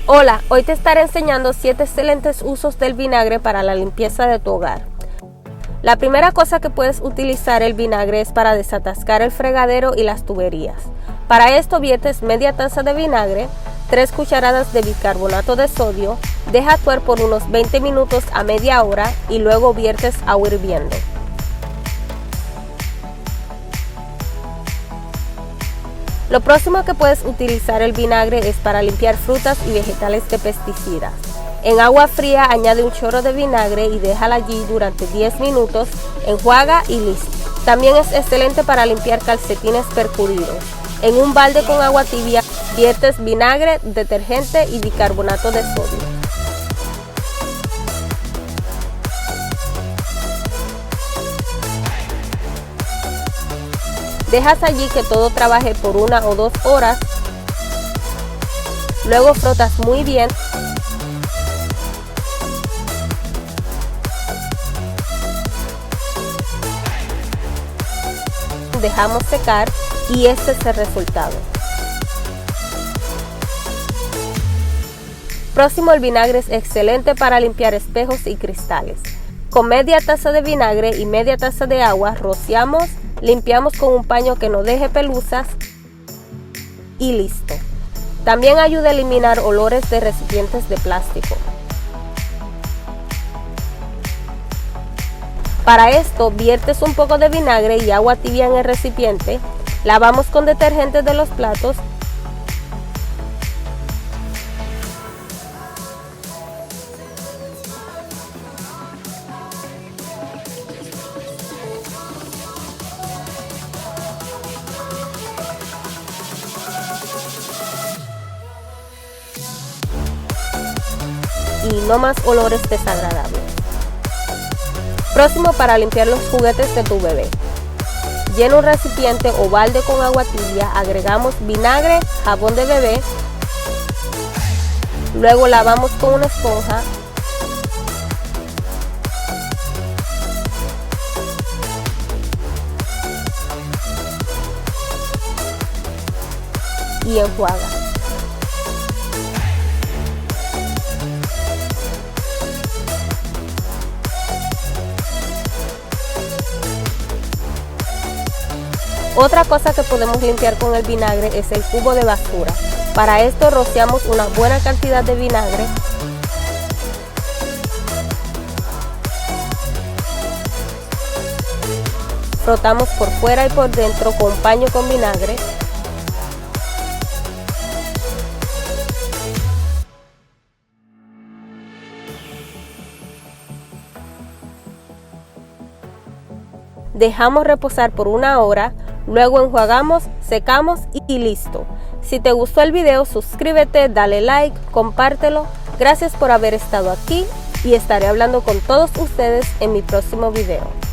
Hola, hoy te estaré enseñando 7 excelentes usos del vinagre para la limpieza de tu hogar. La primera cosa que puedes utilizar el vinagre es para desatascar el fregadero y las tuberías. Para esto viertes media taza de vinagre, 3 cucharadas de bicarbonato de sodio, deja actuar por unos 20 minutos a media hora y luego viertes agua hirviendo. Lo próximo que puedes utilizar el vinagre es para limpiar frutas y vegetales de pesticidas. En agua fría añade un chorro de vinagre y déjala allí durante 10 minutos, enjuaga y listo. También es excelente para limpiar calcetines percuridos. En un balde con agua tibia viertes vinagre, detergente y bicarbonato de sodio. Dejas allí que todo trabaje por 1 o 2 horas, luego frotas muy bien. Dejamos secar y este es el resultado. Próximo, el vinagre es excelente para limpiar espejos y cristales. Con media taza de vinagre y media taza de agua rociamos, limpiamos con un paño que no deje pelusas y listo. También ayuda a eliminar olores de recipientes de plástico. Para esto viertes un poco de vinagre y agua tibia en el recipiente, lavamos con detergente de los platos y no más olores desagradables. Próximo, para limpiar los juguetes de tu bebé. Llena un recipiente o balde con agua tibia, agregamos vinagre, jabón de bebé, luego lavamos con una esponja y enjuaga. Otra cosa que podemos limpiar con el vinagre es el cubo de basura. Para esto rociamos una buena cantidad de vinagre, frotamos por fuera y por dentro con un paño con vinagre, dejamos reposar por 1 hora, luego enjuagamos, secamos y listo. Si te gustó el video, suscríbete, dale like, compártelo. Gracias por haber estado aquí y estaré hablando con todos ustedes en mi próximo video.